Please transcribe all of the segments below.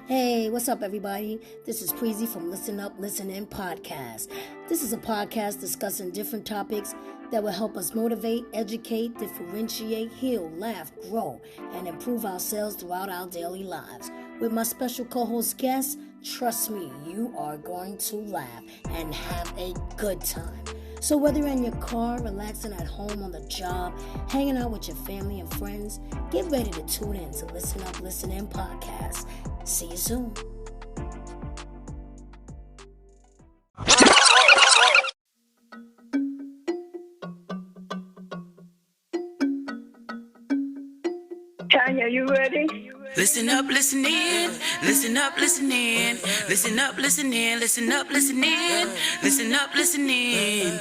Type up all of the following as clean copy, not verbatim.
Hey, what's up, everybody? This is Preezy from Listen Up, Listen In podcast. This is a podcast discussing different topics that will help us motivate, educate, differentiate, heal, laugh, grow, and improve ourselves throughout our daily lives. With my special co-host guests, trust me, you are going to laugh and have a good time. So whether you're in your car, relaxing at home, on the job, hanging out with your family and friends, get ready to tune in to Listen Up, Listen In podcast. See you soon. Tanya, you ready? Listen up, listen in. Listen up, listen in. Listen up, listen in. Listen up, listen in. Listen up, listen in.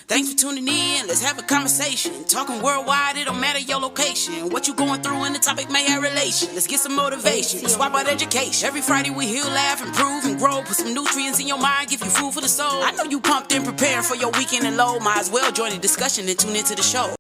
Thanks for tuning in. Let's have a conversation. Talking worldwide, it don't matter your location. What you going through and the topic may have relation. Let's get some motivation. Swap out education. Every Friday we heal, laugh, improve, and grow. Put some nutrients in your mind, give you food for the soul. I know you pumped and preparing for your weekend and low. Might as well join the discussion and tune into the show.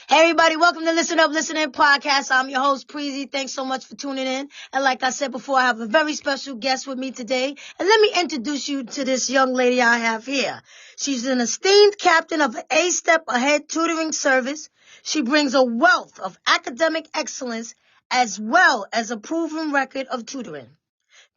Hey everybody, welcome to Listen Up, Listen In podcast. I'm your host, Preezy. Thanks so much for tuning in. And like I said before, I have a very special guest with me today. And let me introduce you to this young lady I have here. She's an esteemed captain of an A-Step Ahead tutoring service. She brings a wealth of academic excellence as well as a proven record of tutoring.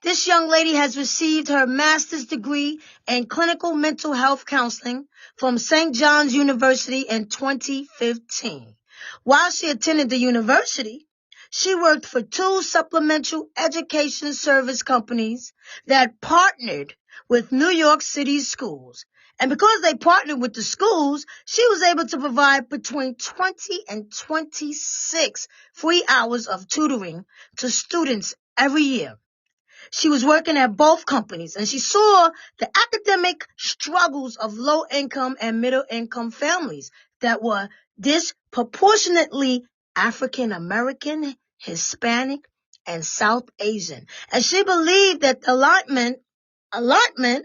This young lady has received her master's degree in clinical mental health counseling from St. John's University in 2015. While she attended the university, she worked for two supplemental education service companies that partnered with New York City schools. And because they partnered with the schools, she was able to provide between 20 and 26 free hours of tutoring to students every year. She was working at both companies, and she saw the academic struggles of low-income and middle-income families that were disproportionately African-American, Hispanic, and South Asian. And she believed that the allotment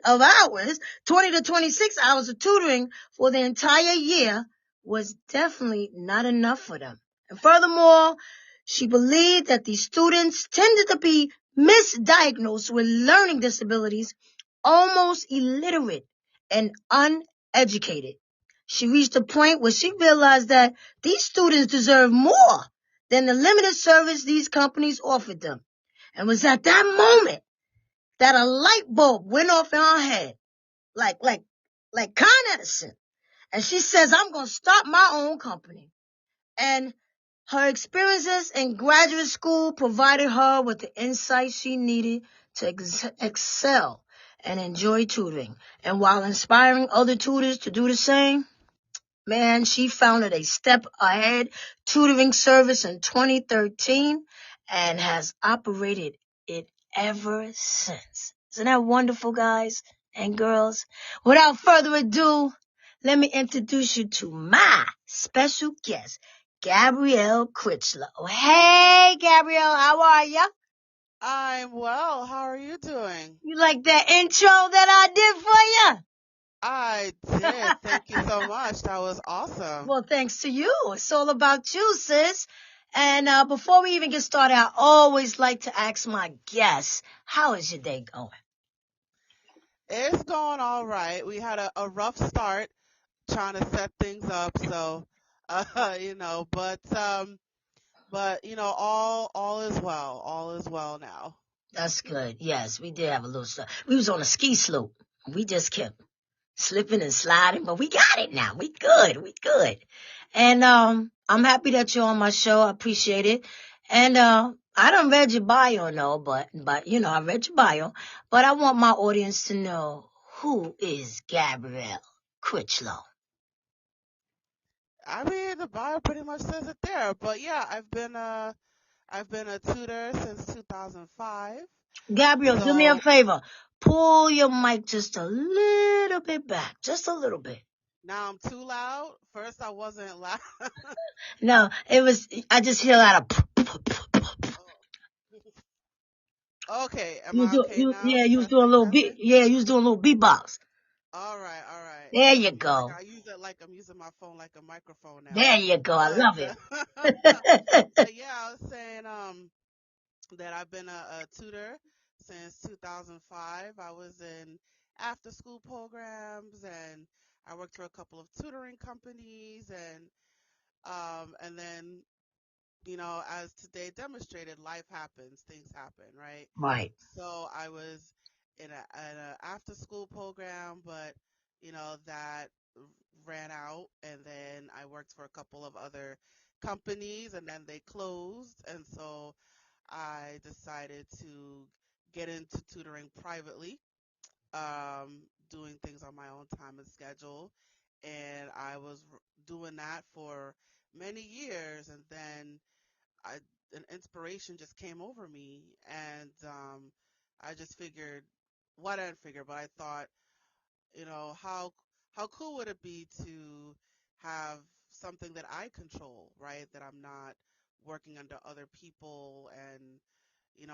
of hours, 20 to 26 hours of tutoring for the entire year, was definitely not enough for them. And furthermore, she believed that these students tended to be misdiagnosed with learning disabilities, almost illiterate and uneducated. She reached a point where she realized that these students deserve more than the limited service these companies offered them. And it was at that moment that a light bulb went off in her head, like Con Edison. And she says, I'm going to start my own company. And her experiences in graduate school provided her with the insight she needed to excel and enjoy tutoring. And while inspiring other tutors to do the same, man, she founded a Step Ahead tutoring service in 2013 and has operated it ever since. Isn't that wonderful, guys and girls? Without further ado, let me introduce you to my special guest, Gabrielle Crichlow. Hey, Gabrielle, how are ya? I'm well. How are you doing? You like that intro that I did for you? I did. Thank you so much. That was awesome. Well, thanks to you. It's all about you, sis. And before we even get started, I always like to ask my guests, how is your day going? It's going all right. We had a rough start trying to set things up, so but all is well. All is well now. That's good. Yes, we did have a little stuff. We was on a ski slope. We just kept slipping and sliding, but we got it now. We good. And I'm happy that you're on my show. I appreciate it. And I done read your bio, no, but I read your bio. But I want my audience to know, who is Gabrielle Crichlow? I mean, the bio pretty much says it there. But yeah, I've been a tutor since 2005. Gabrielle, do me a favor. Pull your mic just a little bit back. Just a little bit. Now I'm too loud. First I wasn't loud. No, I just hear a lot of... Okay, am I okay now? Yeah, you was doing a little beat. Yeah, you was doing a little beatbox. all right. There you Like go. I use it like I'm using my phone like a microphone now. There you go. I But love it. but yeah, I was saying that I've been a tutor since 2005. I was in after school programs and I worked for a couple of tutoring companies and then as today demonstrated, life happens, things happen, right? Right, So I was in a after school program, but that ran out, and then I worked for a couple of other companies, and then they closed, and so I decided to get into tutoring privately, doing things on my own time and schedule, and I was doing that for many years, and then I an inspiration just came over me, and I just figured, what I didn't figure, but I thought, how cool would it be to have something that I control, right? That I'm not working under other people, and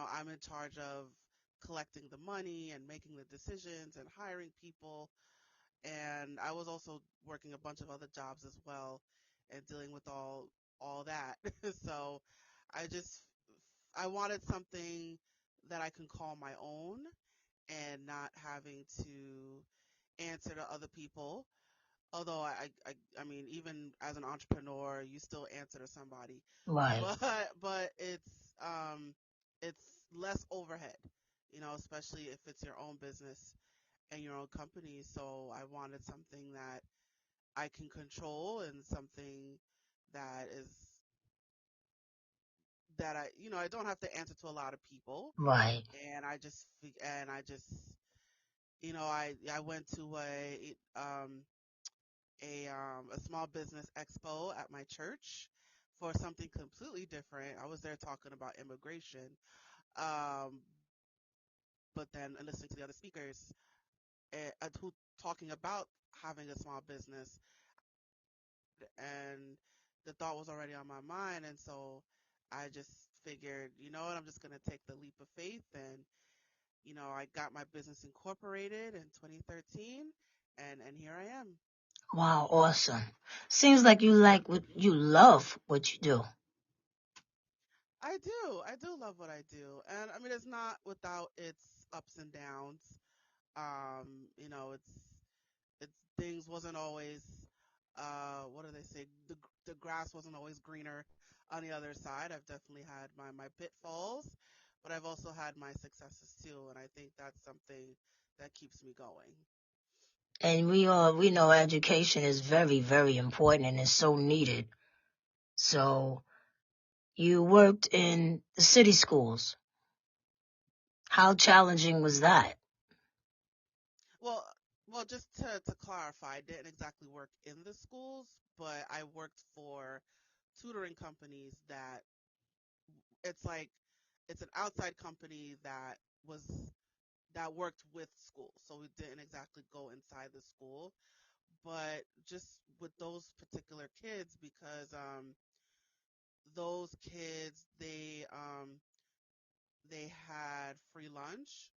I'm in charge of collecting the money and making the decisions and hiring people. And I was also working a bunch of other jobs as well and dealing with all that. So I just I wanted something that I can call my own and not having to answer to other people. Although I mean, even as an entrepreneur, you still answer to somebody, right, but it's less overhead, especially if it's your own business and your own company. So I wanted something that I can control and something that is that I don't have to answer to a lot of people. right. And I just I went to a small business expo at my church for something completely different. I was there talking about immigration, um, but then listening to the other speakers who talking about having a small business, and the thought was already on my mind, and so I just figured, you know what, I'm just gonna take the leap of faith, and I got my business incorporated in 2013, and here I am. Wow, awesome. Seems like you like what you love what you do. I do love what I do, and I mean it's not without its ups and downs. It's things wasn't always what do they say, the grass wasn't always greener on the other side. I've definitely had my pitfalls, but I've also had my successes too, and I think that's something that keeps me going. And we know education is very, very important and is so needed. So you worked in the city schools. How challenging was that? Well, well, just to clarify, I didn't exactly work in the schools, but I worked for tutoring companies that it's like it's an outside company was that worked with schools. So we didn't exactly go inside the school, but just with those particular kids, because those kids they had free lunch,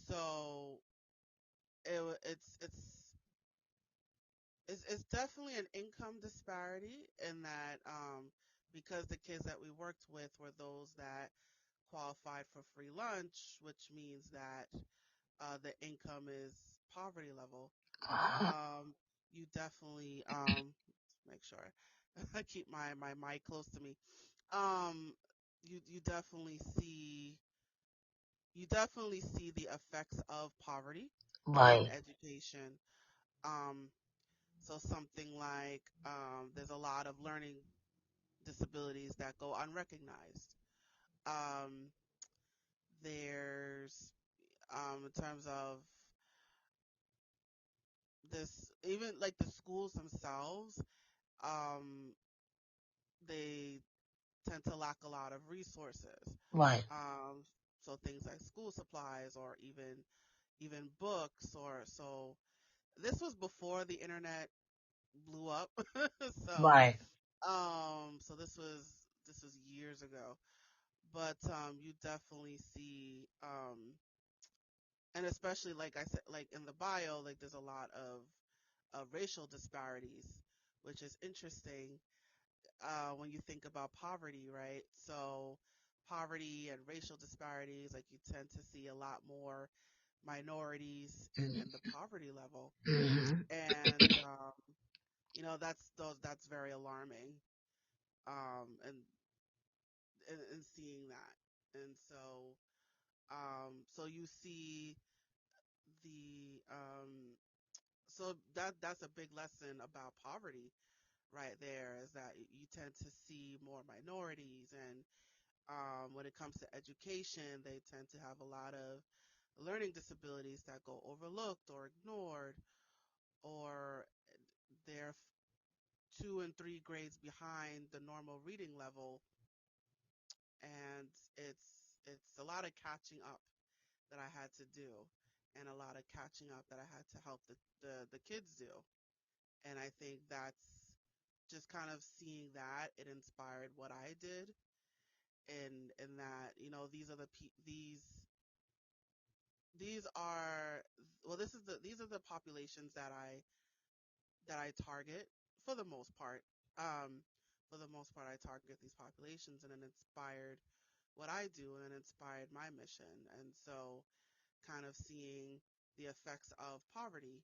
so it's definitely an income disparity in that because the kids that we worked with were those that qualified for free lunch, which means that the income is poverty level. Uh, Um, you definitely make sure I keep my mic close to me. Um, you definitely see the effects of poverty on right, education. Um, so something like there's a lot of learning disabilities that go unrecognized. Um, there's in terms of this, even like the schools themselves, um, they tend to lack a lot of resources. right, Um, so things like school supplies or even books or so. This was before the internet blew up, so right, this was years ago. But you definitely see and especially like I said, like in the bio, like there's a lot of racial disparities, which is interesting when you think about poverty, right? So poverty and racial disparities, like you tend to see a lot more minorities in the poverty level, Mm-hmm. and that's very alarming, and and seeing that, and so you see the that's a big lesson about poverty right there, is that you tend to see more minorities, and when it comes to education, they tend to have a lot of learning disabilities that go overlooked or ignored, or they're 2 and 3 grades behind the normal reading level, and it's a lot of catching up that I had to do, and a lot of catching up that I had to help the kids do. And I think that's just kind of seeing that it inspired what I did, and that these are these are well this is the these are the populations that I target for the most part. Um, for the most part, I target these populations, and it inspired what I do, and it inspired my mission. And so, kind of seeing the effects of poverty,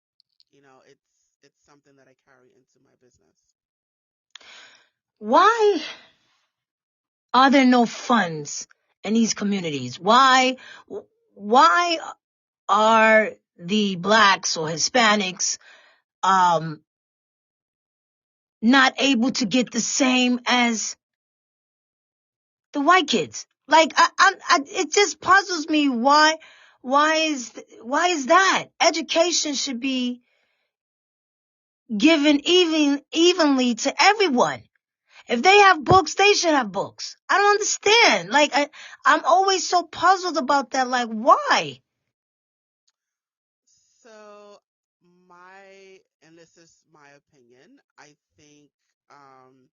it's something that I carry into my business. Why are there no funds in these communities? Why are the blacks or Hispanics um not able to get the same as the white kids? Like it just puzzles me why is that? Education should be given evenly to everyone. If they have books, they should have books. I don't understand. Like I'm always so puzzled about that. Like why? So, and this is my opinion, um,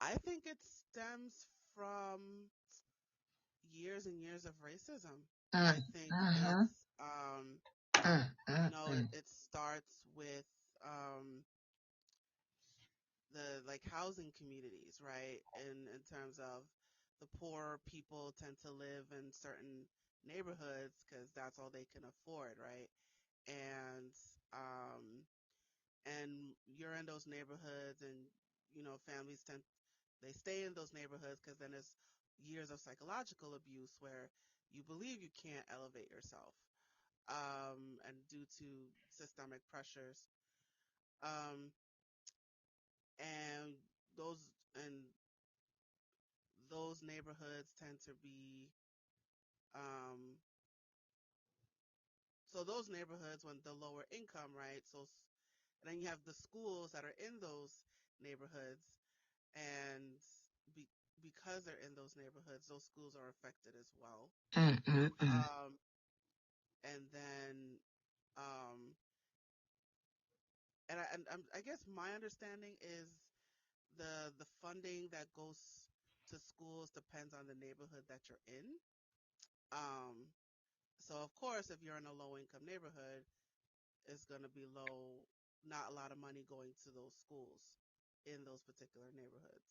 I think it stems from years and years of racism. I think Uh-huh. it's, Mm, mm, mm. it starts with the like housing communities, right? In terms of the poor people tend to live in certain neighborhoods because that's all they can afford, right? And um, and you're in those neighborhoods, and families tend they stay in those neighborhoods because then there's years of psychological abuse where you believe you can't elevate yourself, and due to systemic pressures, um, and those and those neighborhoods tend to be um, so those neighborhoods when the lower income, right? And then you have the schools that are in those neighborhoods, and be, because they're in those neighborhoods, those schools are affected as well. Mm, mm, mm. Um, and then, um, I guess my understanding is the funding that goes to schools depends on the neighborhood that you're in. Um, so of course, if you're in a low income neighborhood, it's going to be not a lot of money going to those schools in those particular neighborhoods.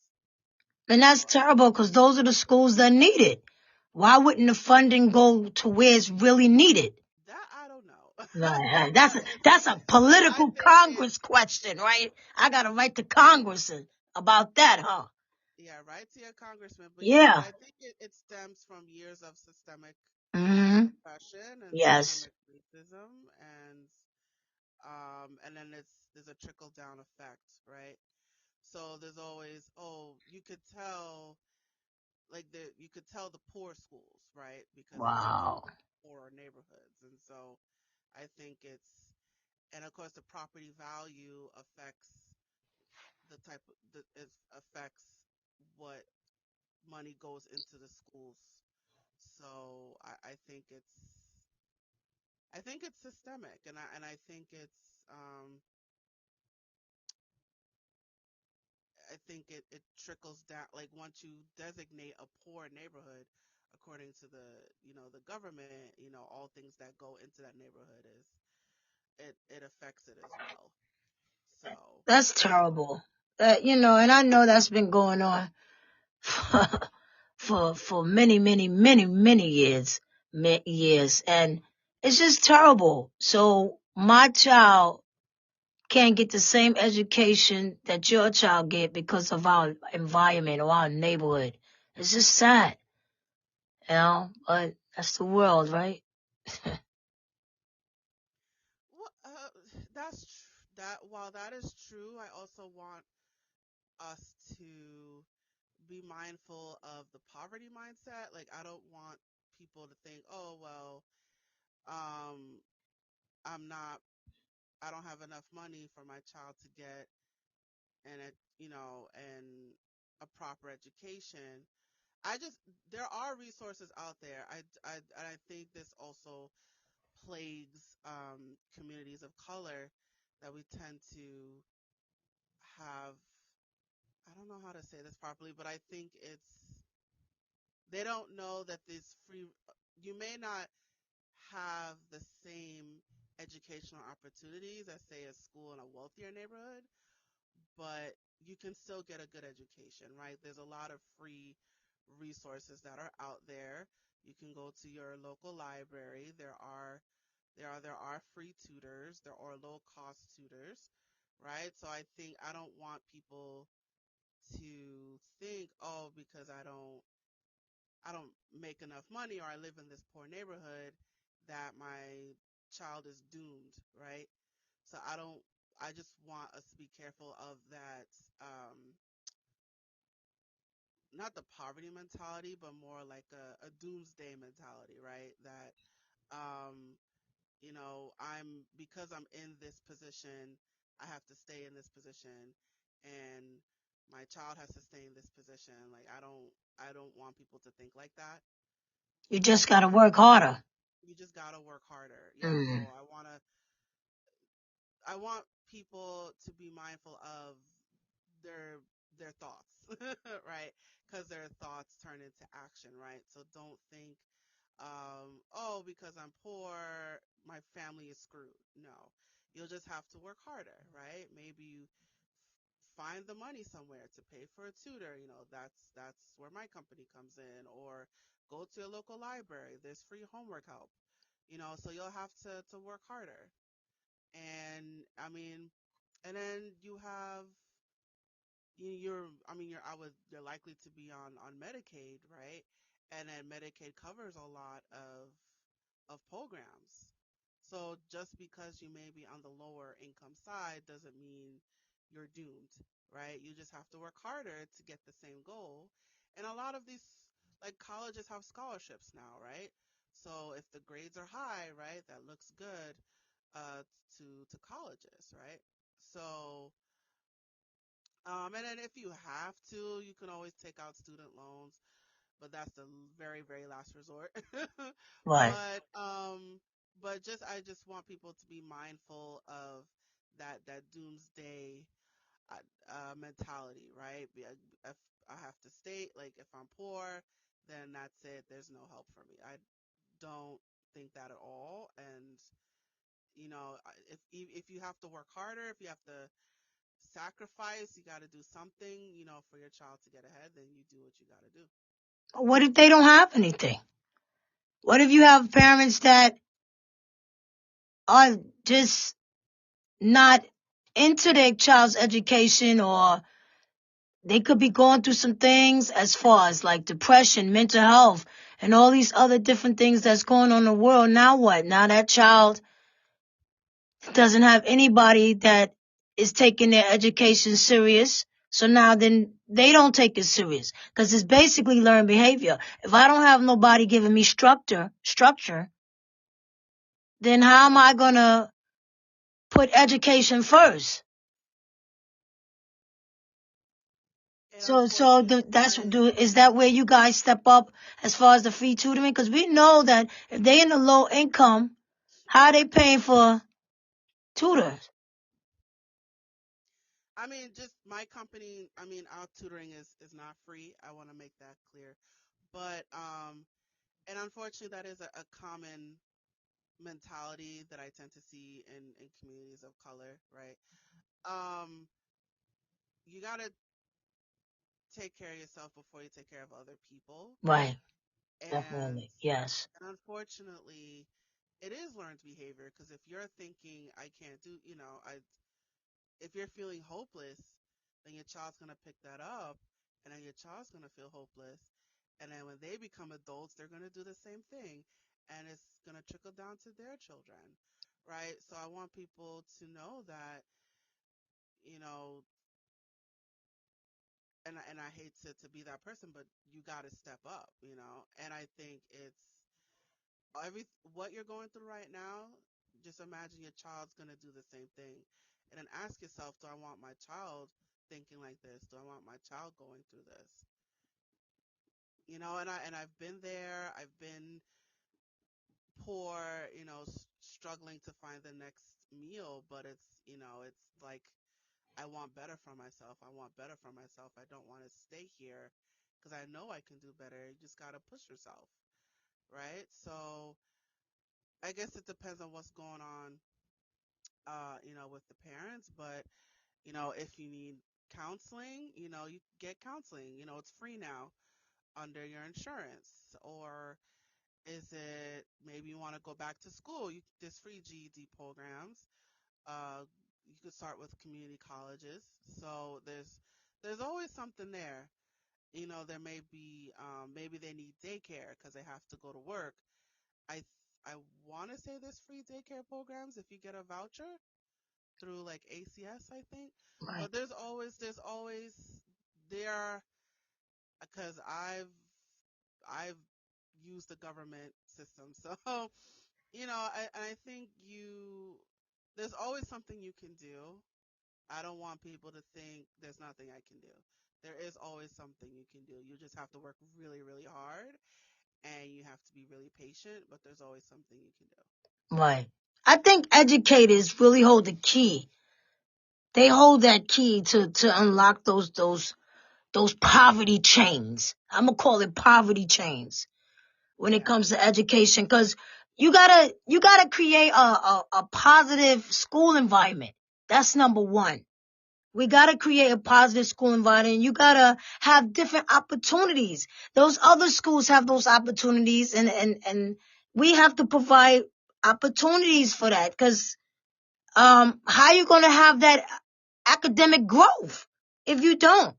And So that's terrible because those are the schools that need it. Why wouldn't the funding go to where it's really needed? that I don't know. Right. It's That's a I political think it Congress question, right? I gotta write to Congress about that, huh? yeah, right to your congressman, but Yeah. I think it stems from years of systemic Mm-hmm. oppression and Yes. systemic racism, and then there's a trickle down effect, right? So there's always, you could tell, you could tell the poor schools, right? Because these are the Wow. poorer neighborhoods. And so I think and of course the property value affects the type of, it affects what money goes into the schools. So I think it's systemic, and I think I think it trickles down. Like once you designate a poor neighborhood, according to the government, all things that go into that neighborhood it affects it as well. So, That's terrible. And I know that's been going on for for many, many, many, many years, and it's just terrible. So my child can't get the same education that your child get because of our environment or our neighborhood. It's just sad, but that's the world, right? well, that while that is true, I also want us to be mindful of the poverty mindset. Like, I don't want people to think, oh, well, um, I'm not, I don't have enough money for my child to get and a proper education. There are resources out there. I think this also plagues communities of color, that we tend to have. I don't know how to say this properly, but I think they don't know that this free. You may not have the same educational opportunities as, say, a school in a wealthier neighborhood, but you can still get a good education, right? There's a lot of free resources that are out there. You can go to your local library. There are free tutors. There are low cost tutors, right? So I don't want people to think, oh, because I don't make enough money, or I live in this poor neighborhood, that my child is doomed, right? So I just want us to be careful of that, not the poverty mentality, but more like a doomsday mentality, right? That, um, because I'm in this position, I have to stay in this position, and my child has to stay in this position. Like, I don't want people to think like that. You just gotta work harder. You just gotta work harder. Yeah. So Mm. I want people to be mindful of their their thoughts, right? Because their thoughts turn into action, right? So don't think, oh, because I'm poor, my family is screwed. No, you'll just have to work harder, right? Maybe you find the money somewhere to pay for a tutor. That's where my company comes in. Or go to a local library. There's free homework help. So you'll have to work harder. And I mean, and then you have you're I mean you're likely to be on Medicaid, right? And then Medicaid covers a lot of programs. So just because you may be on the lower income side doesn't mean you're doomed, right? You just have to work harder to get the same goal. And a lot of these, like, colleges have scholarships now, right? So if the grades are high, right, that looks good uh to colleges, right? So, and then if you have to, you can always take out student loans, but that's the very, very last resort. Right. But I just want people to be mindful of that doomsday mentality, right? If I have to state, like, if I'm poor, then that's it. There's no help for me. I don't think that at all. And if you have to work harder, if you have to sacrifice, you got to do something, for your child to get ahead, then you do what you got to do. What if they don't have anything? What if you have parents that are just not into their child's education, or they could be going through some things as far as like depression, mental health, and all these other different things that's going on in the world. Now what? Now that child doesn't have anybody that is taking their education serious. So now then they don't take it serious because it's basically learned behavior. If I don't have nobody giving me structure, then how am I going to put education first? And So is that where you guys step up as far as the free tutoring? Because we know that if they in the low income, how are they paying for tutors? I mean, just my company, I mean, our tutoring is not free. I want to make that clear. But And unfortunately, that is a common mentality that I tend to see in communities of color, right? Um, you gotta take care of yourself before you take care of other people. Right. And, Definitely. Yes. and unfortunately, it is learned behavior because if you're thinking, I can't do, if you're feeling hopeless, then your child's going to pick that up and then your child's going to feel hopeless. And then when they become adults, they're going to do the same thing and it's going to trickle down to their children, right? So I want people to know that, you know, and I hate to be that person, but you got to step up, and I think it's every what you're going through right now. Just imagine your child's going to do the same thing, and then ask yourself, do I want my child thinking like this? Do I want my child going through this? And I've been there. I've been poor, struggling to find the next meal, but it's like I want better for myself. I want better for myself. I don't want to stay here because I know I can do better. You just got to push yourself, right? So I guess it depends on what's going on, with the parents. But, if you need counseling, you get counseling. It's free now under your insurance. Or is it maybe you want to go back to school? There's free GED programs. You could start with community colleges. So there's always something there. There may be maybe they need daycare because they have to go to work. I I want to say there's free daycare programs if you get a voucher through like ACS, I think. Right. But there's always there because I've used the government system, so I think there's always something you can do. I don't want people to think there's nothing I can do. There is always something you can do. You just have to work really, really hard and you have to be really patient, but there's always something you can do. Right. I think educators really hold the key. They hold that key to unlock those poverty chains. I'm gonna call it poverty chains when it Yeah. comes to education, because you gotta create a positive school environment. That's number one. We gotta create a positive school environment. You gotta have different opportunities. Those other schools have those opportunities, and we have to provide opportunities for that. Because how you gonna have that academic growth if you don't?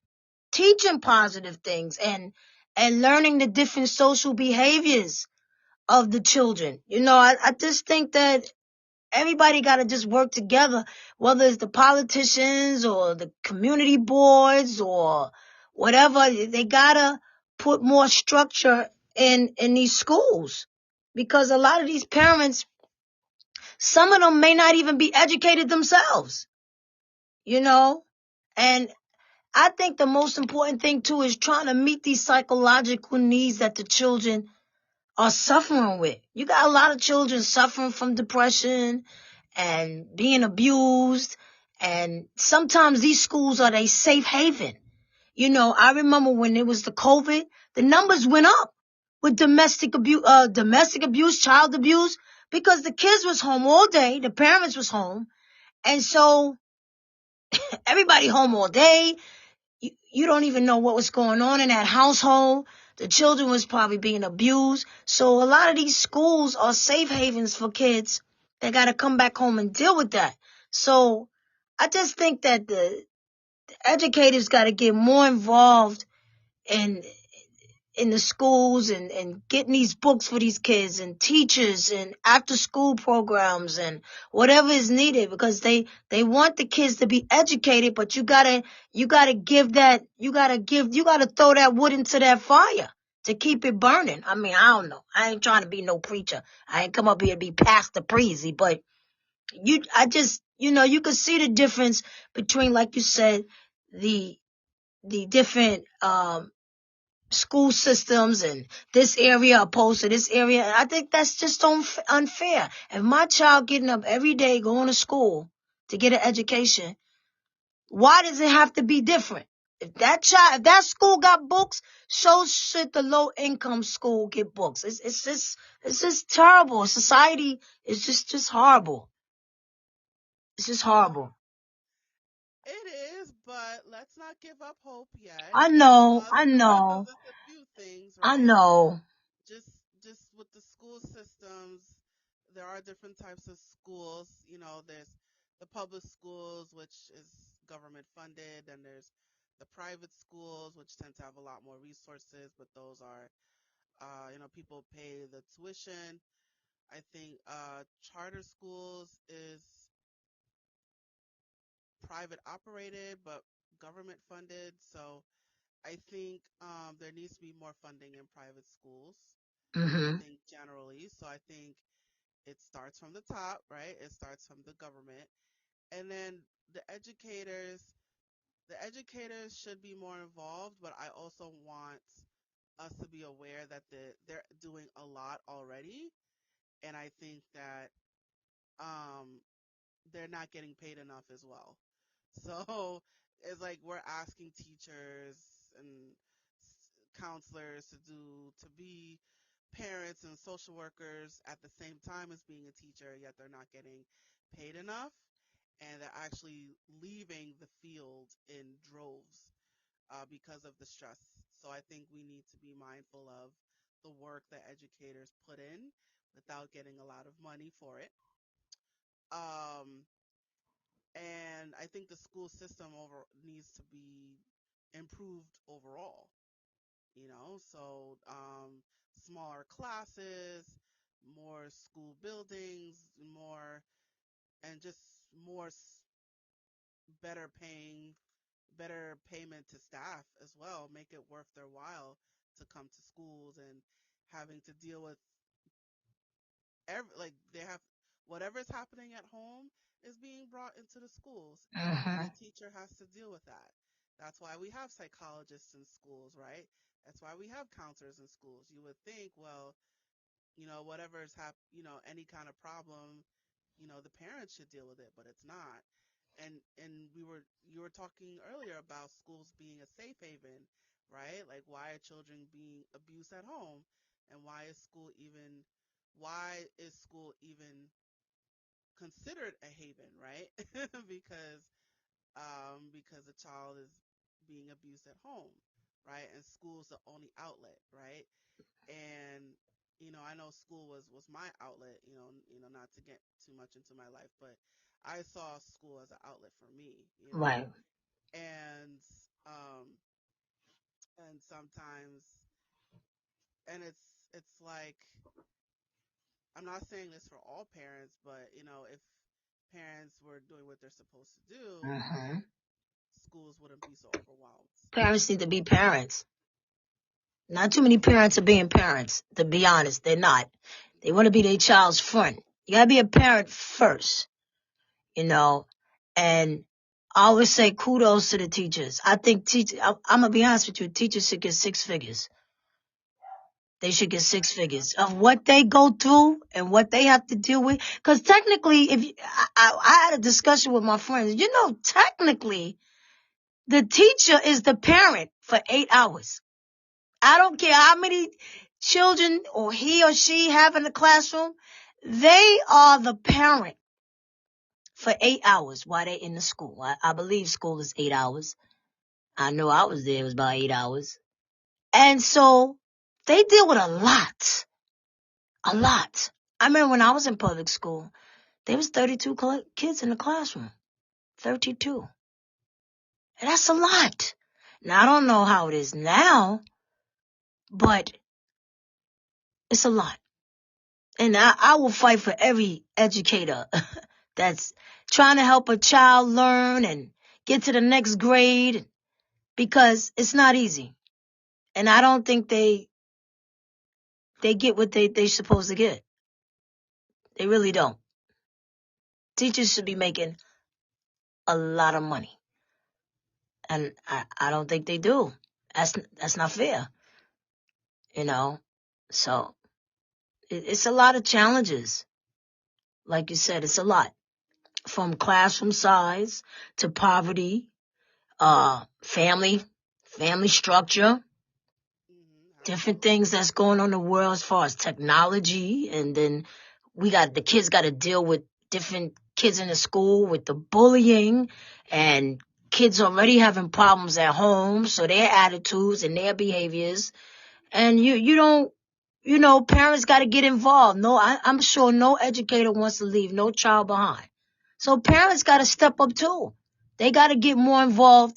Teaching positive things and learning the different social behaviors of the children. I just think that everybody got to just work together, whether it's the politicians or the community boards or whatever. They got to put more structure in these schools, because a lot of these parents, some of them may not even be educated themselves, you know? And I think the most important thing too is trying to meet these psychological needs that the children are suffering with. You got a lot of children suffering from depression and being abused. And sometimes these schools are a safe haven. I remember when it was the COVID, the numbers went up with domestic abuse, child abuse, because the kids was home all day, the parents was home. And so everybody home all day. You don't even know what was going on in that household. The children was probably being abused. So a lot of these schools are safe havens for kids that got to come back home and deal with that. So I just think that the educators got to get more involved in in the schools and getting these books for these kids, and teachers and after school programs and whatever is needed, because they want the kids to be educated, but you gotta throw that wood into that fire to keep it burning. I mean, I don't know. I ain't trying to be no preacher. I ain't come up here to be Pastor Preezy, but you could see the difference between, like you said, the different school systems and this area opposed to this area. I think that's just unfair. If my child getting up every day going to school to get an education, why does it have to be different? If that school got books, so should the low income school get books. It's just terrible. Society is just horrible. It's just horrible. It is, but let's not give up hope yet. I know, Uh, I know, that's a few things, I right? know. Just just with the school systems, there are different types of schools. There's the public schools, which is government funded, and there's the private schools, which tend to have a lot more resources, but those are, people pay the tuition. I think charter schools is private operated, but government funded. So I think there needs to be more funding in private schools. I Mm-hmm. think generally. So I think it starts from the top, right? It starts from the government. And then the educators, the educators should be more involved, but I also want us to be aware that they're doing a lot already. And I think that um, they're not getting paid enough as well. So it's like we're asking teachers and counselors to be parents and social workers at the same time as being a teacher, yet they're not getting paid enough, and they're actually leaving the field in droves because of the stress. So I think we need to be mindful of the work that educators put in without getting a lot of money for it. Um, and I think the school system over needs to be improved overall. So smaller classes, more school buildings, more and just more better paying, better payment to staff as well. Make it worth their while to come to schools and having to deal with like they have whatever's happening at home is being brought into the schools, and Mm-hmm. the teacher has to deal with that. That's why we have psychologists in schools, right? That's why we have counselors in schools. You would think, well, whatever is any kind of problem, the parents should deal with it, but it's not. And you were talking earlier about schools being a safe haven, right? Like, why are children being abused at home, and why is school even considered a haven, right? because because a child is being abused at home, right? And school's the only outlet, right? And I know school was my outlet. Not to get too much into my life, but I saw school as an outlet for me. Right. And and sometimes, and it's like, I'm not saying this for all parents, but if parents were doing what they're supposed to do, Mm-hmm. schools wouldn't be so overwhelmed. Parents need to be parents. Not too many parents are being parents, to be honest. They're not. They want to be their child's friend. You gotta be a parent first, you know. And I always say kudos to the teachers. I think I'm gonna be honest with you, teachers should get six figures. They should get six figures of what they go through and what they have to deal with. Because technically, I had a discussion with my friends. Technically, the teacher is the parent for 8 hours. I don't care how many children or he or she have in the classroom. They are the parent for 8 hours while they're in the school. I believe school is 8 hours. I know I was there. It was about 8 hours. And so they deal with a lot. A lot. I remember when I was in public school, there was 32 kids in the classroom. 32. And that's a lot. Now, I don't know how it is now, but it's a lot. And I will fight for every educator that's trying to help a child learn and get to the next grade, because it's not easy. And I don't think they get what they supposed to get. They really don't. Teachers should be making a lot of money. And I don't think they do. That's not fair, you know. So it's a lot of challenges. Like you said, it's a lot. From classroom size to poverty, family, family structure, different things Absolutely. that's going on in the world as far as technology, and then we got the kids got to deal with different kids in the school with the bullying, and kids already having problems at home, so their attitudes and their behaviors, and you don't, parents got to get involved. No, I'm sure no educator wants to leave no child behind, so parents got to step up too. They got to get more involved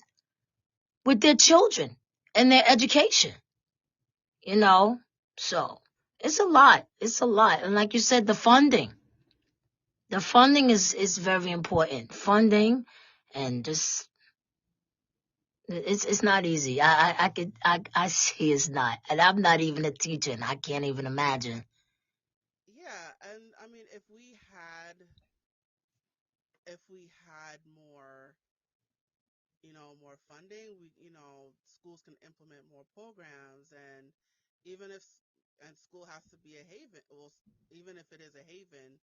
with their children and their education, you know? So it's a lot. It's a lot. And like you said, the funding is very important. Funding and just, it's not easy. I see it's not. And I'm not even a teacher and I can't even imagine. Yeah, and I mean, if we had more, more funding, schools can implement more programs, and even if and school has to be a haven. Well, even if it is a haven,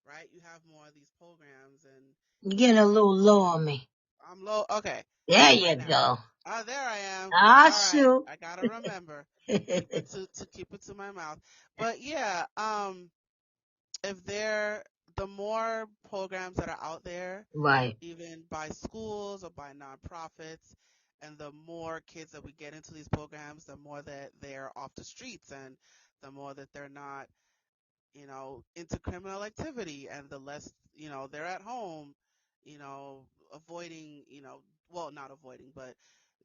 right? You have more of these programs, and You're getting a little low on me. I'm low. Okay, how There about you right now? go. Oh, there I am. Ah, All right, shoot. I gotta remember keep it to my mouth. But yeah, if there the more programs that are out there, Right, even by schools or by nonprofits, and the more kids that we get into these programs, the more that they're off the streets, and the more that they're not, into criminal activity, and the less, they're at home, avoiding, well, not avoiding, but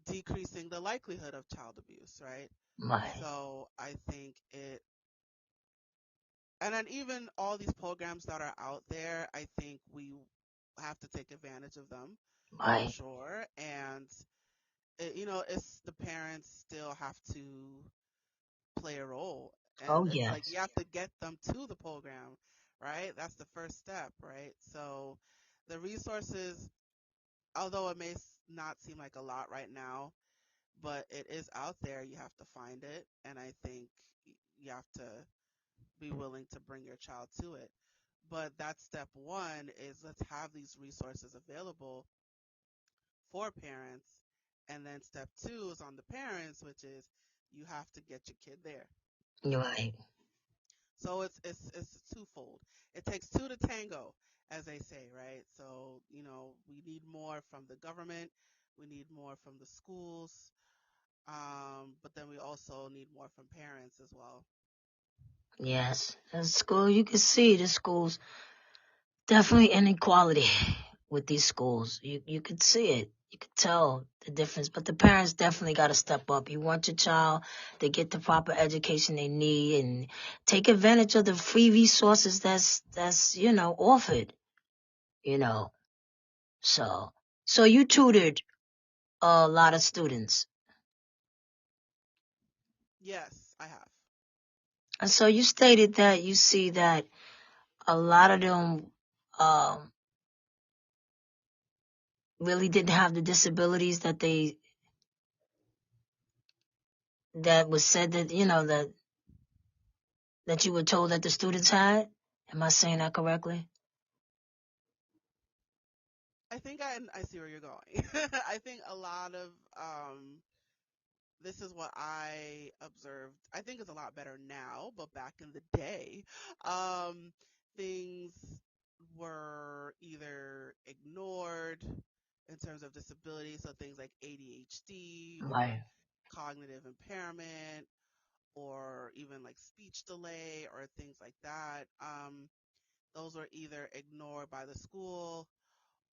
decreasing the likelihood of child abuse, right? right, So I think and then even all these programs that are out there, I think we have to take advantage of them for right. sure. And it's the parents still have to play a role, and Oh, it's like you yes. have to get them to the program, right? That's the first step, right? So the resources, although it may not seem like a lot right now, but it is out there. You have to find it, and I think you have to be willing to bring your child to it. But that's step one, is let's have these resources available for parents. And then step two is on the parents, which is you have to get your kid there. You're right. So it's twofold. It takes two to tango, as they say, right? So, we need more from the government, we need more from the schools, but then we also need more from parents as well. Yes. In school, you can see the schools definitely inequality with these schools. You could see it. You could tell the difference. But the parents definitely got to step up. You want your child to get the proper education they need and take advantage of the free resources that's offered. You know. So you tutored a lot of students, Yes, I have. and so you stated that you see that a lot of them um, really didn't have the disabilities that was said that that you were told that the students had. Am I saying that correctly? I think I see where you're going. I think a lot of this is what I observed. I think it's a lot better now, but back in the day, um, things were either ignored in terms of disability, so things like ADHD or Right, cognitive impairment or even like speech delay or things like that. Those were either ignored by the school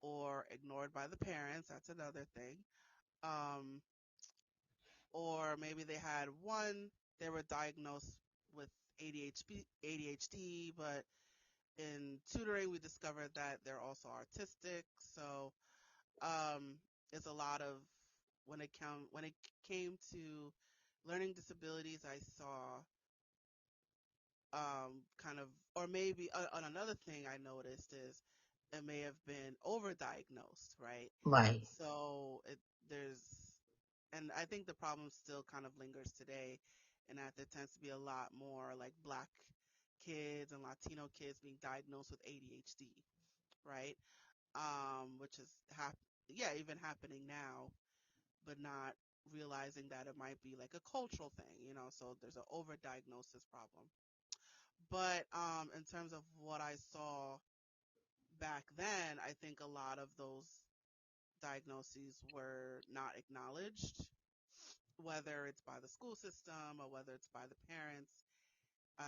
or ignored by the parents. That's another thing. Um, or maybe they were diagnosed with ADHD, but in tutoring we discovered that they're also autistic. So um, it's a lot of when it came to learning disabilities, I saw kind of, or maybe on another thing I noticed is it may have been overdiagnosed, right? right. So there's, and I think the problem still kind of lingers today, in that there tends to be a lot more like black kids and Latino kids being diagnosed with ADHD, right? Which is yeah, even happening now, but not realizing that it might be like a cultural thing, so there's an overdiagnosis problem. But in terms of what I saw back then, I think a lot of those diagnoses were not acknowledged, whether it's by the school system or whether it's by the parents.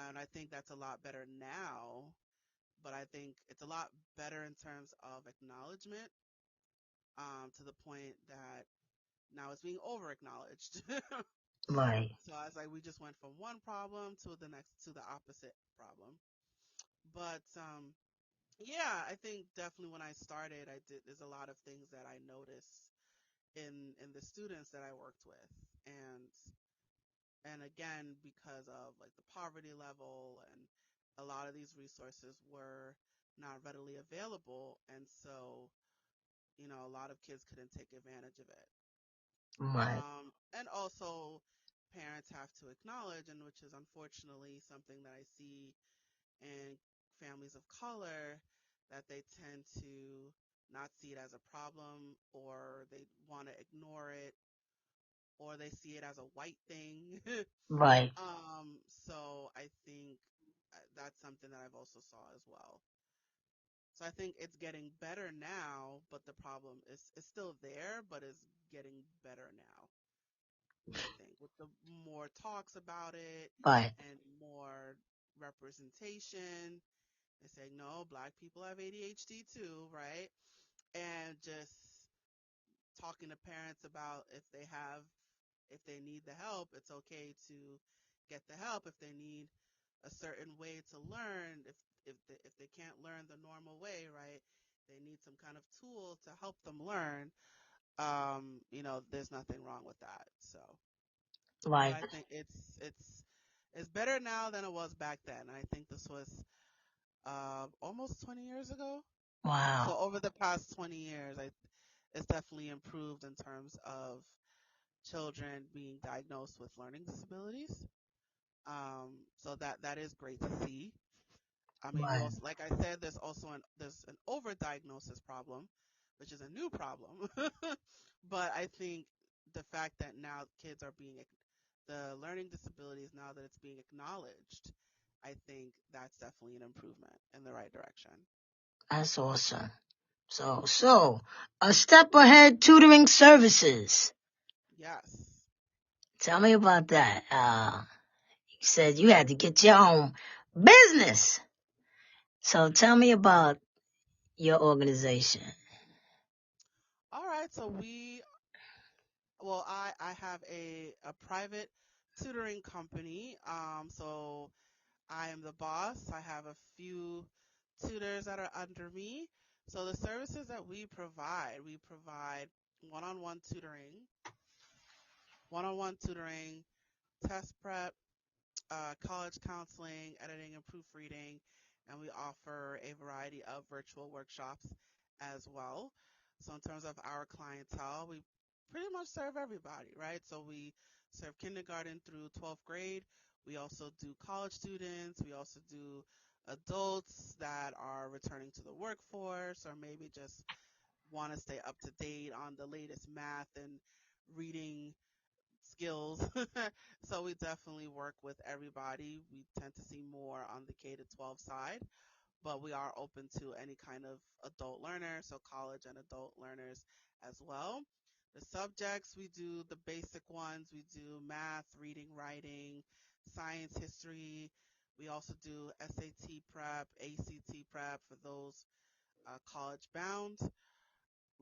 And I think that's a lot better now, but I think it's a lot better in terms of acknowledgement, to the point that now it's being over acknowledged. Right. So I was like, we just went from one problem to the opposite problem. But yeah, I think definitely when I started, there's a lot of things that I noticed in the students that I worked with, and again, because of like the poverty level, and a lot of these resources were not readily available, and so a lot of kids couldn't take advantage of it. Right. And also, parents have to acknowledge, and which is unfortunately something that I see in families of color, that they tend to not see it as a problem, or they want to ignore it, or they see it as a white thing. Right. So I think that's something that I've also saw as well. So I think it's getting better now, but the problem is still there, but it's getting better now. I think with the more talks about it Right. and more representation, and saying no, black people have ADHD too, right? And just talking to parents about if they need the help, it's okay to get the help. If they need a certain way to learn, if they can't learn the normal way, right? They need some kind of tool to help them learn. There's nothing wrong with that. So, but Right. I think it's better now than it was back then. I think this was almost 20 years ago. Wow. So over the past 20 years, it's definitely improved in terms of children being diagnosed with learning disabilities. So that is great to see. I mean, we Right. also, like I said, there's an overdiagnosis problem, which is a new problem. But I think the fact that now kids are the learning disabilities, now that it's being acknowledged, I think that's definitely an improvement in the right direction. That's awesome. So, a step ahead tutoring services. Yes. Tell me about that. You said you had to get your own business. So tell me about your organization. All right. So I have a private tutoring company. So I am the boss. I have a few tutors that are under me. So the services that we provide one-on-one tutoring, one-on-one tutoring, test prep, college counseling, editing and proofreading, and we offer a variety of virtual workshops as well. So in terms of our clientele, we pretty much serve everybody, right? So we serve kindergarten through 12th grade. We also do college students. We also do adults that are returning to the workforce, or maybe just want to stay up to date on the latest math and reading skills. So we definitely work with everybody. We tend to see more on the K to 12 side, but we are open to any kind of adult learner, so college and adult learners as well. The subjects, we do the basic ones. We do math, reading, writing, science, history. We also do SAT prep, ACT prep for those college bound.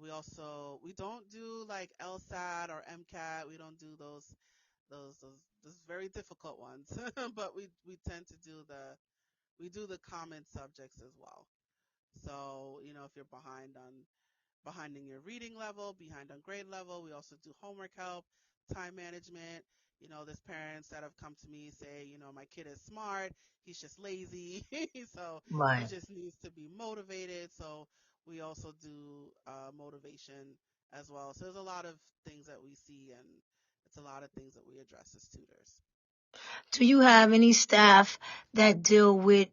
We don't do like LSAT or MCAT. We don't do those very difficult ones. But we tend to do the common subjects as well. So, if you're behind in your reading level, behind on grade level, we also do homework help, time management. There's parents that have come to me say, my kid is smart, he's just lazy, so he Right. just needs to be motivated. So we also do motivation as well. So there's a lot of things that we see, and it's a lot of things that we address as tutors. Do you have any staff that deal with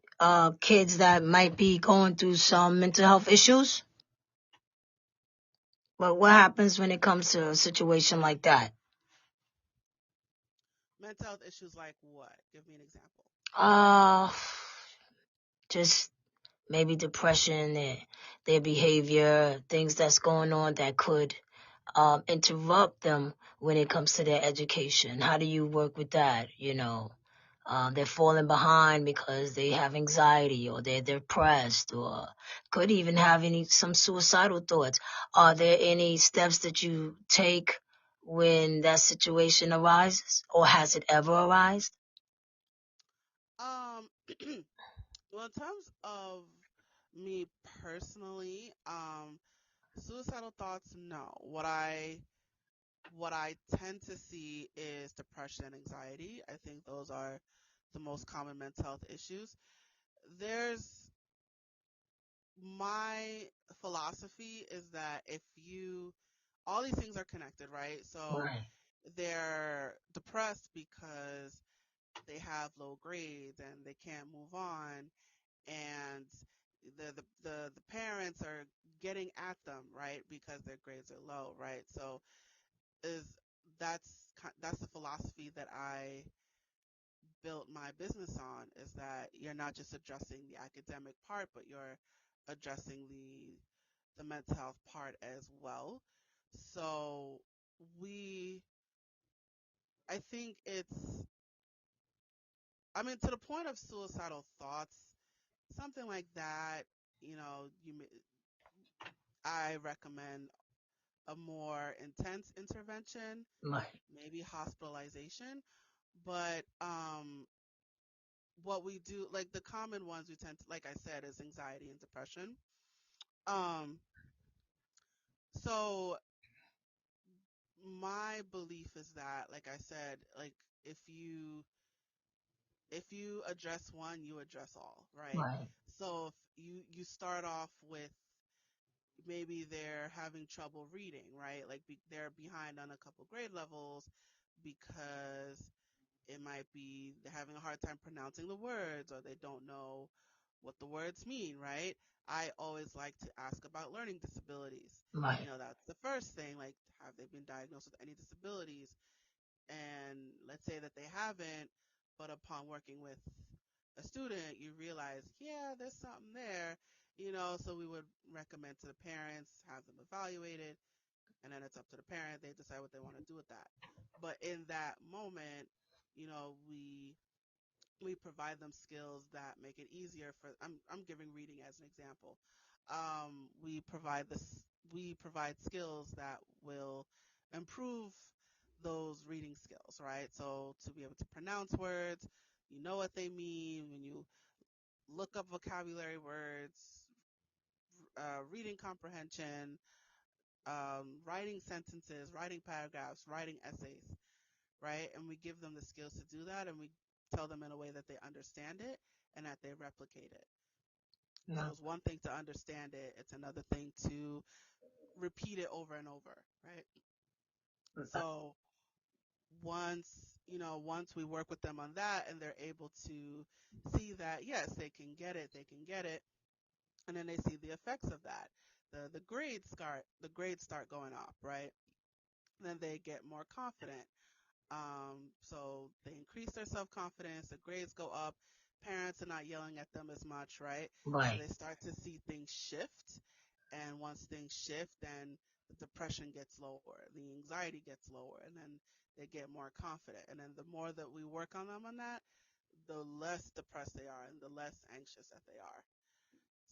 kids that might be going through some mental health issues? But what happens when it comes to a situation like that? Mental health issues like what? Give me an example. Uh, just maybe depression, their behavior, things that's going on that could interrupt them when it comes to their education. How do you work with that? They're falling behind because they have anxiety or they're depressed or could even have some suicidal thoughts. Are there any steps that you take when that situation arises, or has it ever arisen? Um, well, in terms of me personally, suicidal thoughts, no. What I tend to see is depression and anxiety. I think those are the most common mental health issues. There's my philosophy is that if you all these things are connected, right? So Right, they're depressed because they have low grades and they can't move on, and the parents are getting at them, right, because their grades are low, right? So is that's that's the philosophy that I built my business on, is that you're not just addressing the academic part, but you're addressing the mental health part as well. So we I think it's I mean, to the point of suicidal thoughts, something like that, I recommend a more intense intervention, right, maybe hospitalization. But what we do, like the common ones we tend to, like I said, is anxiety and depression. Um, so my belief is that, like I said, like if you if you address one, you address all, right? right, So if you start off with maybe they're having trouble reading, right? Like they're behind on a couple grade levels because it might be they're having a hard time pronouncing the words, or they don't know what the words mean, right? I always like to ask about learning disabilities. right, That's the first thing. Like, have they been diagnosed with any disabilities? And let's say that they haven't, but upon working with a student, you realize, yeah, there's something there, so we would recommend to the parents, have them evaluated, and then it's up to the parent. They decide what they want to do with that. But in that moment, we provide them skills that make it easier for. I'm giving reading as an example. We provide skills that will improve those reading skills, right? So to be able to pronounce words, you know what they mean when you look up vocabulary words, reading comprehension, writing sentences, writing paragraphs, writing essays, right? And we give them the skills to do that, and we tell them in a way that they understand it and that they replicate it. So no, it's one thing to understand it, it's another thing to repeat it over and over, right? So once, once we work with them on that and they're able to see that, yes, they can get it, and then they see the effects of that. The grades start going up, right? Then they get more confident. So they increase their self confidence, the grades go up, parents are not yelling at them as much, right? So right, they start to see things shift. And once things shift, then the depression gets lower, the anxiety gets lower, and then they get more confident. And then the more that we work on them on that, the less depressed they are and the less anxious that they are.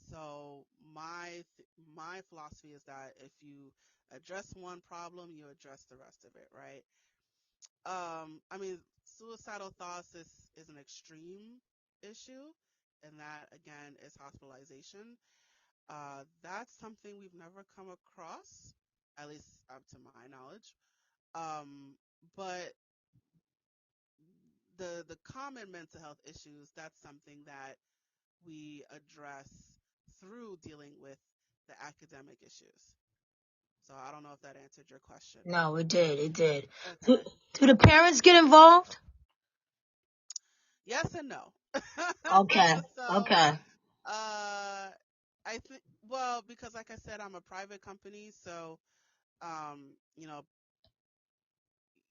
So my philosophy is that if you address one problem, you address the rest of it, right? I mean, suicidal thoughts is an extreme issue, and that again is hospitalization. That's something we've never come across, at least up to my knowledge. But the common mental health issues, that's something that we address through dealing with the academic issues. So I don't know if that answered your question. no, it did. Do, Okay. do the parents get involved? Yes and no. Okay, So, okay, uh, I think, well, because like I said, I'm a private company, so you know,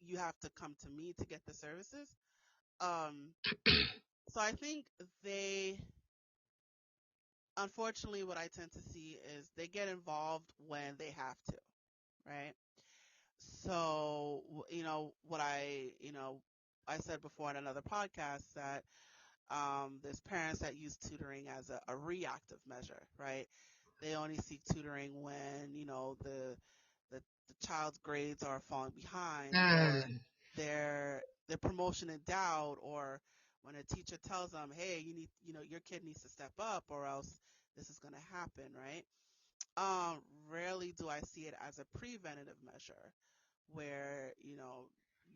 you have to come to me to get the services. Um, so I think they, unfortunately, what I tend to see is they get involved when they have to, right? So, what I said before in another podcast that there's parents that use tutoring as a reactive measure, right? They only seek tutoring when, the child's grades are falling behind, or Mm, their promotion in doubt, or when a teacher tells them, hey, your kid needs to step up or else this is going to happen, right? Rarely do I see it as a preventative measure where,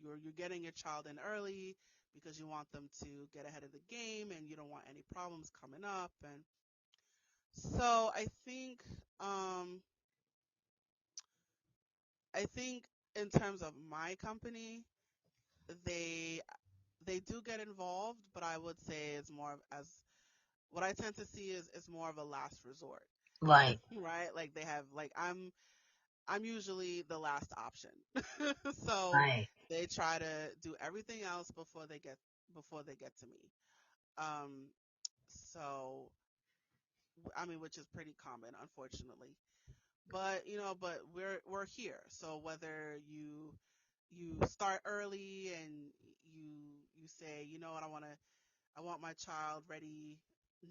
you're getting your child in early because you want them to get ahead of the game and you don't want any problems coming up. And so um, I think in terms of my company, they, they do get involved, but I would say it's more of as what I tend to see is more of a last resort, right, right? Like they have, like I'm usually the last option. So right. they try to do everything else before they get to me. Um, so I mean, which is pretty common, unfortunately. But we're here. So whether you start early and you say, you know what, I want my child ready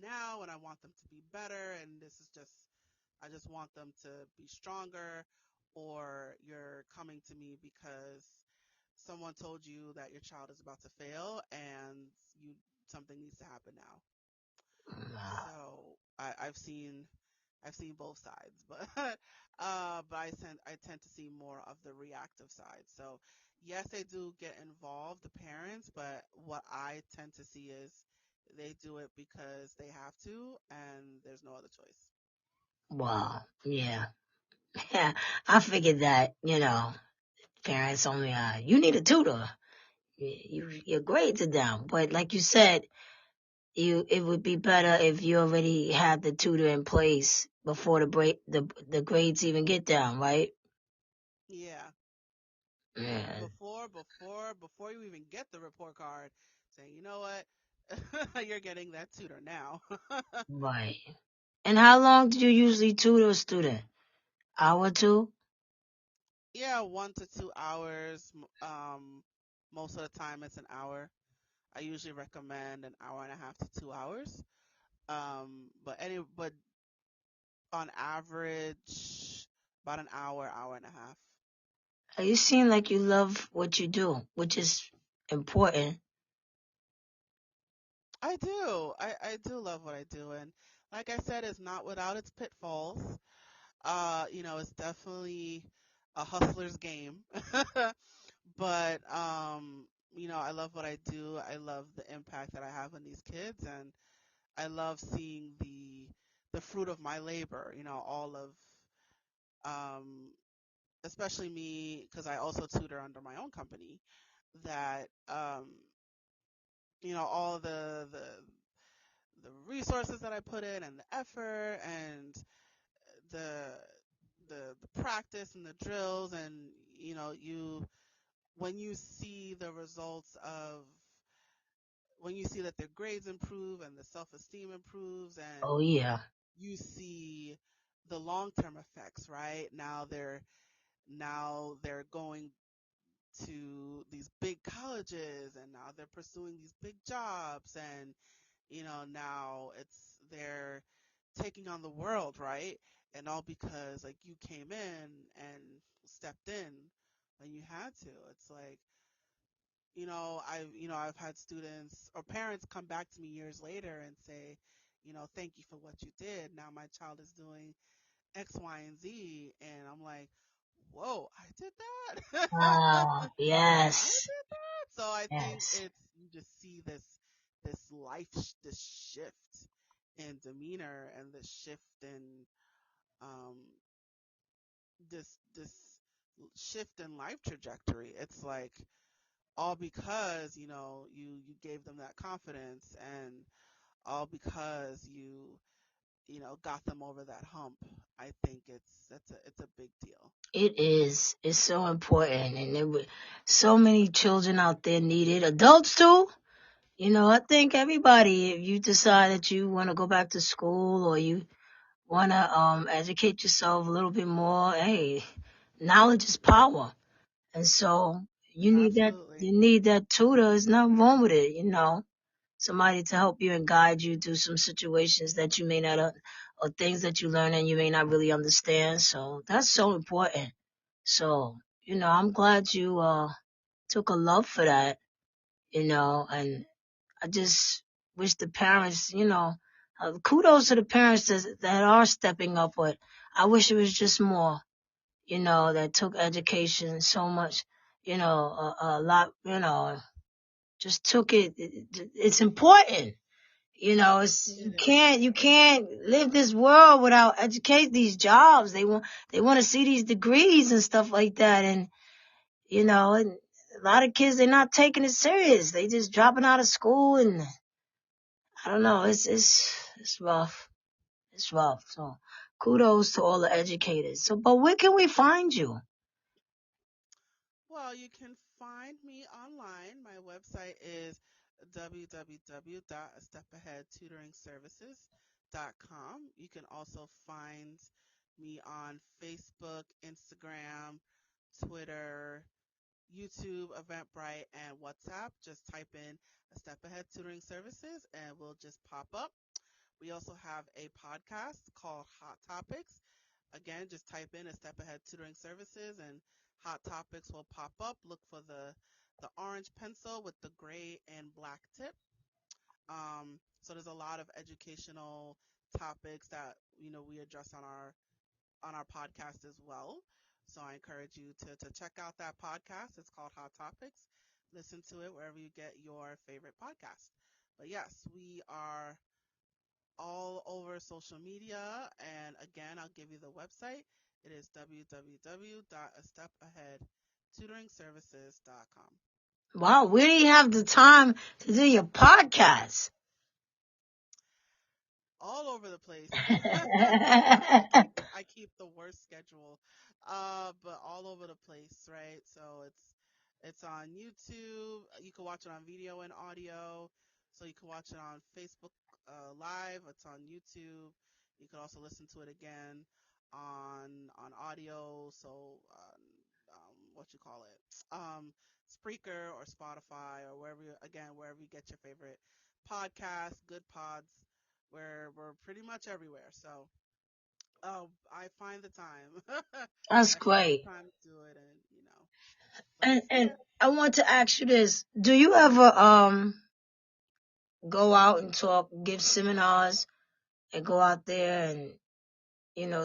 now, and I want them to be better, and I just want them to be stronger, or you're coming to me because someone told you that your child is about to fail and you something needs to happen now. So I've seen both sides, but but I tend to see more of the reactive side. So yes, they do get involved, the parents, but what I tend to see is they do it because they have to, and there's no other choice. Wow. Yeah. Yeah. I figured that, parents only, you need a tutor. Your grades are down. But like you said, it would be better if you already had the tutor in place before the grades even get down, right? Yeah, Yeah. before you even get the report card, saying, you know what, you're getting that tutor now. Right. And how long do you usually tutor a student? Hour or two? Yeah, 1 to 2 hours. Most of the time it's an hour. I usually recommend an hour and a half to 2 hours. But on average, about an hour, hour and a half. You seem like you love what you do, which is important. I do. I do love what I do, and like I said, it's not without its pitfalls. It's definitely a hustler's game. But I love what I do. I love the impact that I have on these kids, and I love seeing the fruit of my labor. All of um, especially me, because I also tutor under my own company. That all the resources that I put in, and the effort, and the the practice and the drills, and you when you see the results of when you see that their grades improve and the self-esteem improves, and Oh yeah. you see the long-term effects, right? Now they're going to these big colleges, and now they're pursuing these big jobs, and now they're taking on the world, right? And all because like you came in and stepped in when you had to. It's like, I've had students or parents come back to me years later and say, thank you for what you did. Now my child is doing X, Y, and Z, and I'm like, whoa, I did that. Oh, I yes. did that. So I think Yes. it's you just see this shift in demeanor, and this shift in um this shift in life trajectory. It's like all because you gave them that confidence, and all because got them over that hump. I think it's a big deal. It is. It's so important. And so many children out there need it. Adults too. I think everybody, if you decide that you want to go back to school or you want to educate yourself a little bit more, hey, knowledge is power. And so Absolutely. you need that tutor. There's nothing wrong with it. Somebody to help you and guide you through some situations that you may not, or things that you learn and you may not really understand. So that's so important. So, I'm glad you took a love for that, and I just wish the parents, kudos to the parents that are stepping up, but I wish it was just more, that took education so much, a lot, just took it's important. It is. You can't live this world without educate these jobs. They want to see these degrees and stuff like that. And a lot of kids, they're not taking it serious. They just dropping out of school, and I don't know. It's rough. It's rough. So kudos to all the educators. So, but where can we find you? Well, you can find me online. My website is www.astepaheadtutoringservices.com. You can also find me on Facebook, Instagram, Twitter, YouTube, Eventbrite, and WhatsApp. Just type in A Step Ahead Tutoring Services and we'll just pop up. We also have a podcast called Hot Topics. Again, just type in A Step Ahead Tutoring Services and Hot Topics will pop up. Look for the orange pencil with the gray and black tip. So there's a lot of educational topics that we address on our podcast as well. So I encourage you to check out that podcast. It's called Hot Topics. Listen to it wherever you get your favorite podcast. But yes, we are all over social media. And again, I'll give you the website. It is www.astepaheadtutoringservices.com. Wow, where do you have the time to do your podcast? All over the place. I keep the worst schedule, but all over the place, right? So it's on YouTube. You can watch it on video and audio. So you can watch it on Facebook Live. It's on YouTube. You can also listen to it again on audio. So what you call it, Spreaker or Spotify or wherever you get your favorite podcasts, good pods. Where we're pretty much everywhere. So I find the time. That's I find great. the time to do it, and but And yeah. I want to ask you this: do you ever go out and talk, give seminars, and go out there and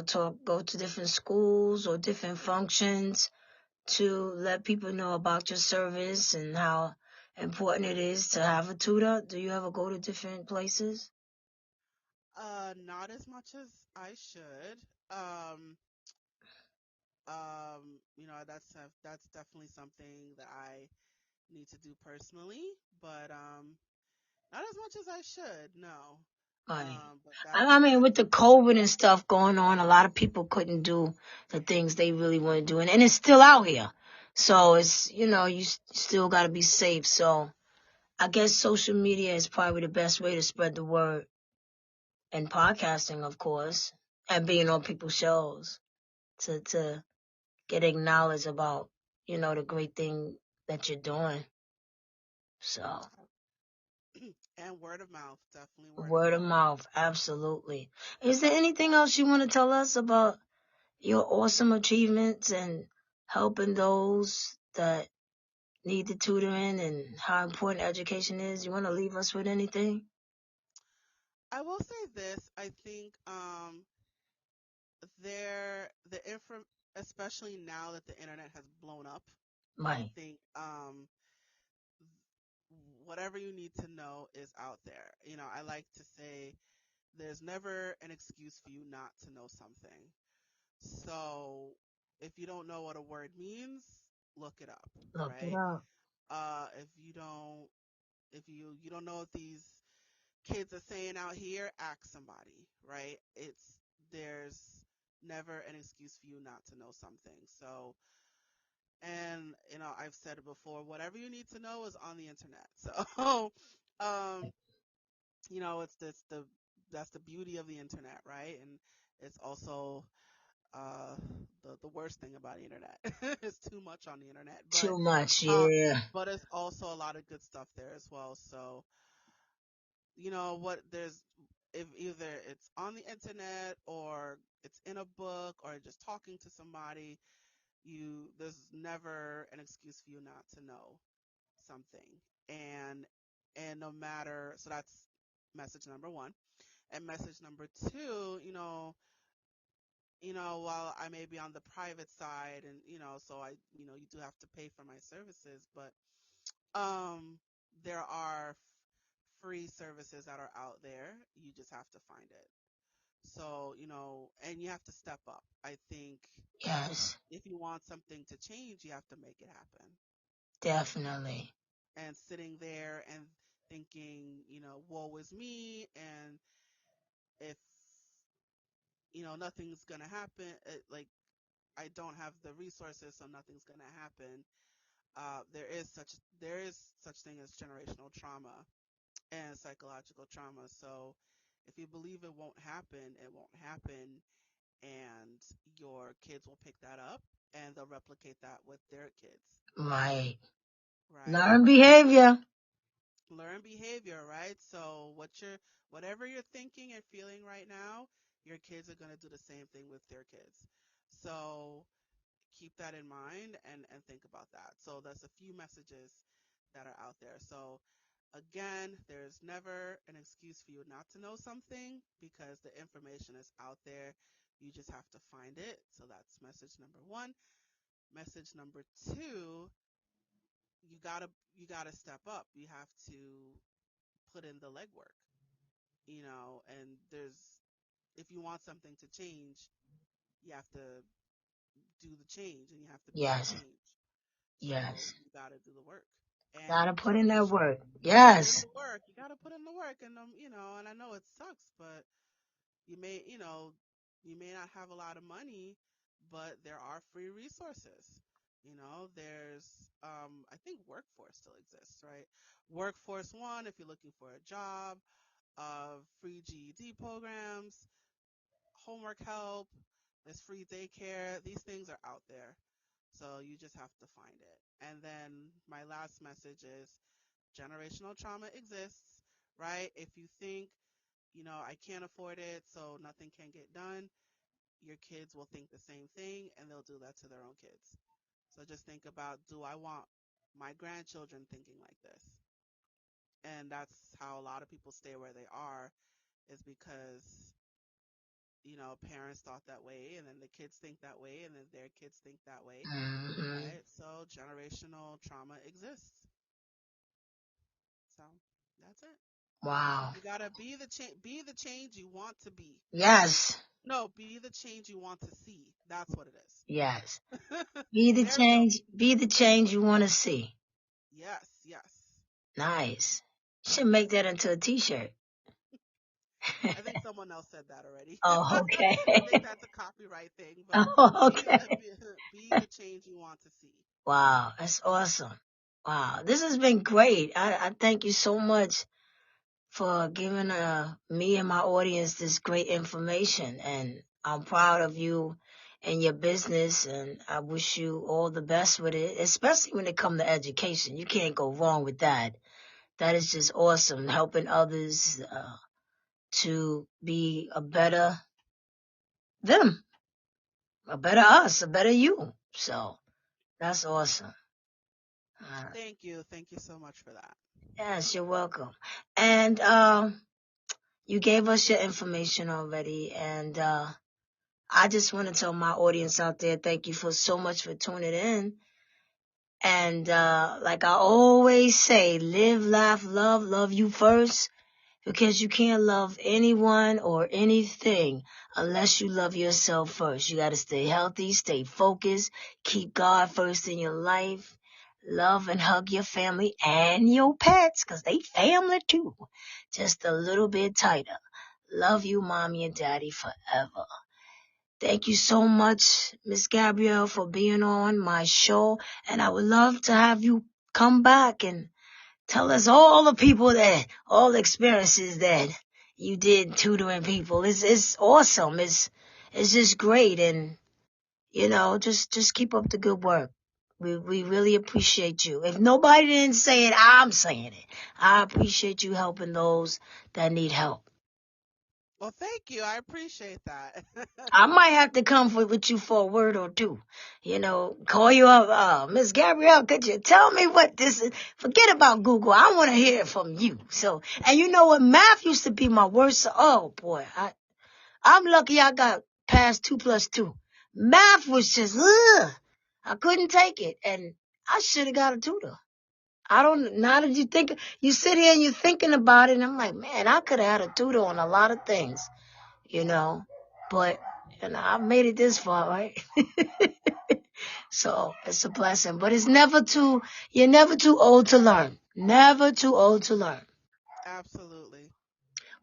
talk, go to different schools or different functions to let people know about your service and how important it is to have a tutor? Do you ever go to different places? Not as much as I should. Um, that's definitely something that I need to do personally, but not as much as I should. No. Right. But I mean, that's with the COVID and stuff going on, a lot of people couldn't do the things they really want to do, and it's still out here. So it's still got to be safe. So I guess social media is probably the best way to spread the word, and podcasting, of course, and being on people's shows to get acknowledged about the great thing that you're doing. So and word of mouth, definitely word of word of mouth. mouth, absolutely. Is there anything else you want to tell us about your awesome achievements and helping those that need the tutoring and how important education is? You want to leave us with anything? I will say this. I think the info, especially now that the internet has blown up, I Right. think whatever you need to know is out there. I like to say there's never an excuse for you not to know something. So if you don't know what a word means, look it up, Look it right? up. If you don't know if these kids are saying out here, ask somebody, right? There's never an excuse for you not to know something. So, and I've said it before, whatever you need to know is on the internet. So, um, it's this the that's the beauty of the internet, right? And it's also uh the worst thing about the internet. It's too much on the internet, Too much, yeah. but it's also a lot of good stuff there as well. So, what there's if either it's on the internet or it's in a book or just talking to somebody, there's never an excuse for you not to know something. And no matter, so that's message number one. And message number two, while I may be on the private side and, so you do have to pay for my services, but, there are free services that are out there. You just have to find it. So, and you have to step up. I think Yes, if you want something to change, you have to make it happen. definitely. And sitting there and thinking, woe is me, and if, nothing's gonna happen, like I don't have the resources, so nothing's gonna happen. There is such thing as generational trauma and psychological trauma. So if you believe it won't happen, it won't happen, and your kids will pick that up and they'll replicate that with their kids, Right. right? Learn behavior. Learn behavior, right? So whatever you're thinking and feeling right now, your kids are going to do the same thing with their kids. So keep that in mind and think about that. So there's a few messages that are out there. So again, there's never an excuse for you not to know something because the information is out there. You just have to find it. So that's message number one. Message number two, you gotta step up. You have to put in the legwork, and if you want something to change, you have to do the change and you have to be the Yes, change. So yes. you gotta do the work. And Gotta put in that work. Yes. You gotta put in the work, and and I know it sucks, but you may, you may not have a lot of money, but there are free resources. There's, I think Workforce still exists, right? Workforce One, if you're looking for a job, free GED programs, homework help, there's free daycare. These things are out there. So you just have to find it. And then my last message is generational trauma exists, right? If you think, I can't afford it, so nothing can get done, your kids will think the same thing and they'll do that to their own kids. So just think about, do I want my grandchildren thinking like this? And that's how a lot of people stay where they are, is because, parents thought that way and then the kids think that way and then their kids think that way, Hmm. right? So generational trauma exists. So that's it. Wow. You gotta be the change you want to be. Yes, No, be the change you want to see. That's what it yes. is. Be the There we go. change. Be the change you want to see. Yes, yes. Nice. Should make that into a T-shirt. I think someone else said that already. Oh, I think okay. that's a copyright thing, but Oh, be okay. be, be the change you want to see. Wow, that's awesome. Wow, this has been great. I thank you so much for giving me and my audience this great information. And I'm proud of you and your business. And I wish you all the best with it, especially when it comes to education. You can't go wrong with that. That is just awesome. Helping others to be a better them, a better us, a better you. So that's awesome. Thank you so much for that. Yes, you're welcome. And you gave us your information already, and I just want to tell my audience out there, thank you for so much for tuning in. And like I always say, live, laugh, love you first, because you can't love anyone or anything unless you love yourself first. You got to stay healthy, stay focused, keep God first in your life. Love and hug your family and your pets, 'cause they family too. Just a little bit tighter. Love you, mommy and daddy, forever. Thank you so much, Miss Gabrielle, for being on my show. And I would love to have you come back and tell us all the experiences that you did tutoring people. It's awesome. It's just great. And, just keep up the good work. We really appreciate you. If nobody didn't say it, I'm saying it. I appreciate you helping those that need help. Well, thank you. I appreciate that. I might have to come with you for a word or two. Call you up. Miss Gabrielle, could you tell me what this is? Forget about Google. I want to hear it from you. So, and you know what? Math used to be my worst. Oh, boy. I'm lucky I got past 2 + 2. Math was just, I couldn't take it. And I should have got a tutor. Now that you sit here and you're thinking about it, and I'm like, man, I could have had a tutor on a lot of things, but, I've made it this far, right? So it's a blessing, but you're never too old to learn. Never too old to learn. Absolutely.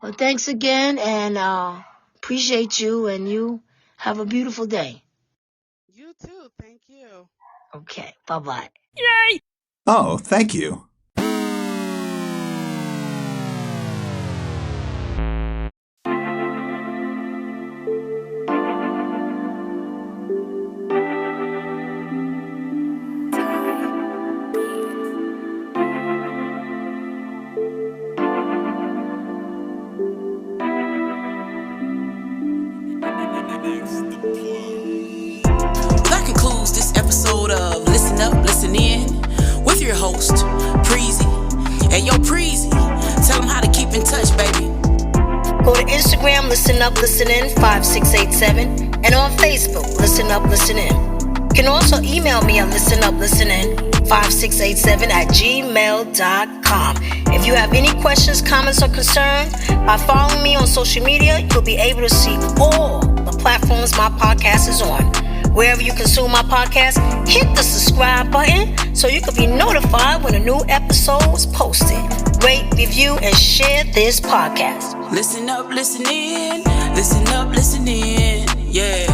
Well, thanks again, and appreciate you, and you have a beautiful day. You too. Thank you. Okay, bye-bye. Yay! Oh, thank you. That concludes this episode of Listen Up, Listen In with your host, Preezy. Hey, yo, Preezy, tell them how to keep in touch, baby. Go to Instagram, Listen Up, Listen In 5687, and on Facebook, Listen Up, Listen In. You can also email me at listenuplistenin5687@gmail.com. If you have any questions, comments, or concerns, by following me on social media, you'll be able to see all the platforms my podcast is on. Wherever you consume my podcast, hit the subscribe button so you can be notified when a new episode is posted. Rate, review, and share this podcast. Listen up, listen in. Listen up, listen in. Yeah.